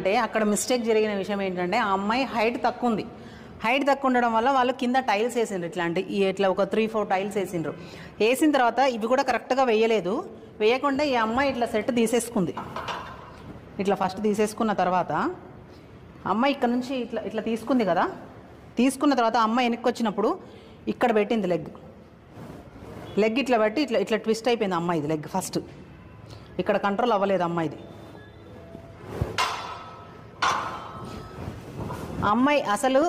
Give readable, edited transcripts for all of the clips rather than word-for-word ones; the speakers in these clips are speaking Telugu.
జరిగిందంటే అక్కడ మిస్టేక్ జరిగిన విషయం ఏంటంటే ఆ అమ్మాయి హైట్ తక్కువ ఉంది. హైట్ తక్కువ ఉండడం వల్ల వాళ్ళు కింద టైల్స్ వేసిండ్రు, ఇట్లాంటి ఇట్లా ఒక 3-4 టైల్స్ వేసిండ్రు. వేసిన తర్వాత ఇవి కూడా కరెక్ట్గా వేయలేదు. వేయకుండా ఈ అమ్మాయి ఇట్లా సెట్ తీసేసుకుంది. ఇట్లా ఫస్ట్ తీసేసుకున్న తర్వాత అమ్మాయి ఇక్కడ నుంచి ఇట్లా ఇట్లా తీసుకుంది కదా. తీసుకున్న తర్వాత అమ్మాయి వెనక్కి వచ్చినప్పుడు ఇక్కడ పెట్టింది లెగ్ ఇట్లా పెట్టి ఇట్లా ఇట్లా ట్విస్ట్ అయిపోయింది అమ్మాయిది లెగ్. ఫస్ట్ ఇక్కడ కంట్రోల్ అవ్వలేదు అమ్మాయిది. అమ్మాయి అసలు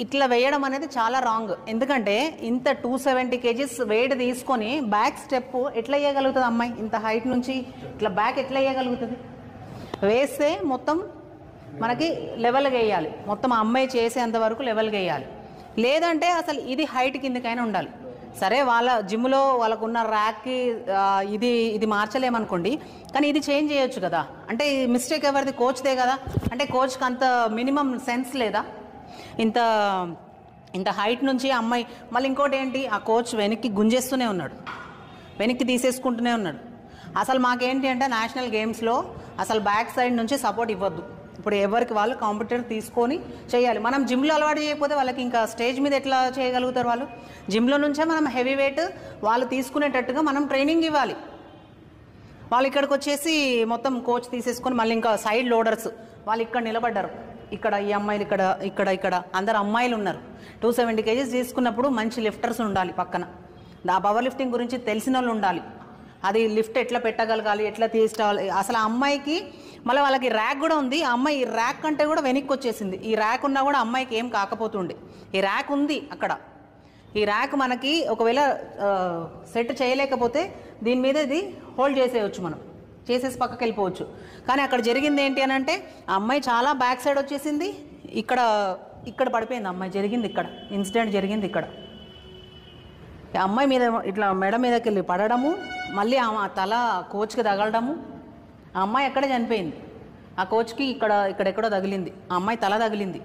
ఇట్లా వేయడం అనేది చాలా రాంగ్. ఎందుకంటే ఇంత 270 kgs వెయిట్ తీసుకొని బ్యాక్ స్టెప్ ఎట్లా వేయగలుగుతుంది అమ్మాయి? ఇంత హైట్ నుంచి ఇట్లా బ్యాక్ ఎట్లా వేయగలుగుతుంది? వేస్తే మొత్తం మనకి లెవెల్గా వేయాలి, మొత్తం అమ్మాయి చేసేంత వరకు లెవెల్గా వేయాలి. లేదంటే అసలు ఇది హైట్ కిందకైనా ఉండాలి. సరే వాళ్ళ జిమ్లో వాళ్ళకున్న ర్యాక్కి ఇది మార్చలేమనుకోండి, కానీ ఇది చేంజ్ చేయొచ్చు కదా. అంటే ఈ మిస్టేక్ ఎవరిది? కోచ్దే కదా. అంటే కోచ్కి అంత మినిమం సెన్స్ లేదా? ఇంత హైట్ నుంచి అమ్మాయి మళ్ళీ ఇంకోటి ఏంటి, ఆ కోచ్ వెనక్కి గుంజేస్తూనే ఉన్నాడు, వెనక్కి తీసేసుకుంటూనే ఉన్నాడు. అసలు మాకేంటి అంటే నేషనల్ గేమ్స్లో అసలు బ్యాక్ సైడ్ నుంచి సపోర్ట్ ఇవ్వద్దు. ఇప్పుడు ఎవరికి వాళ్ళు కాంపిటీటర్ తీసుకొని చేయాలి. మనం జిమ్లో అలవాటు చేయకపోతే వాళ్ళకి ఇంకా స్టేజ్ మీద ఎట్లా చేయగలుగుతారు? వాళ్ళు జిమ్లో నుంచే మనం హెవీ వెయిట్ వాళ్ళు తీసుకునేటట్టుగా మనం ట్రైనింగ్ ఇవ్వాలి. వాళ్ళు ఇక్కడికి వచ్చేసి మొత్తం కోచ్ తీసేసుకొని మళ్ళీ ఇంకా సైడ్ లోడర్స్ వాళ్ళు ఇక్కడ నిలబడ్డారు. ఇక్కడ ఈ అమ్మాయిలు ఇక్కడ అందరు అమ్మాయిలు ఉన్నారు. 270 kgs తీసుకున్నప్పుడు మంచి లిఫ్టర్స్ ఉండాలి పక్కన. ఆ పవర్ లిఫ్టింగ్ గురించి తెలిసిన వాళ్ళు ఉండాలి. అది లిఫ్ట్ ఎట్లా పెట్టగలగాలి, ఎట్లా తీసుకోవాలి. అసలు ఆ అమ్మాయికి మళ్ళీ వాళ్ళకి ర్యాక్ కూడా ఉంది. ఆ అమ్మాయి ఈ ర్యాక్ కంటే కూడా వెనక్కి వచ్చేసింది. ఈ ర్యాక్ ఉన్నా కూడా అమ్మాయికి ఏం కాకపోతుండే. ఈ ర్యాక్ ఉంది అక్కడ. ఈ ర్యాక్ మనకి ఒకవేళ సెట్ చేయలేకపోతే దీని మీద ఇది హోల్డ్ చేసేయచ్చు, మనం చేసేసి పక్కకి వెళ్ళిపోవచ్చు. కానీ అక్కడ జరిగింది ఏంటి అని అంటే ఆ అమ్మాయి చాలా బ్యాక్ సైడ్ వచ్చేసింది. ఇక్కడ పడిపోయింది అమ్మాయి. జరిగింది ఇక్కడ ఇన్సిడెంట్ జరిగింది ఇక్కడ. అమ్మాయి మీద ఇట్లా మెడ మీదకి వెళ్ళి పడడము, మళ్ళీ ఆ తల కోచ్కి తగలడము. ఆ అమ్మాయి అక్కడే చనిపోయింది. ఆ కోచ్కి ఇక్కడెక్కడో తగిలింది, ఆ అమ్మాయి తల తగిలింది.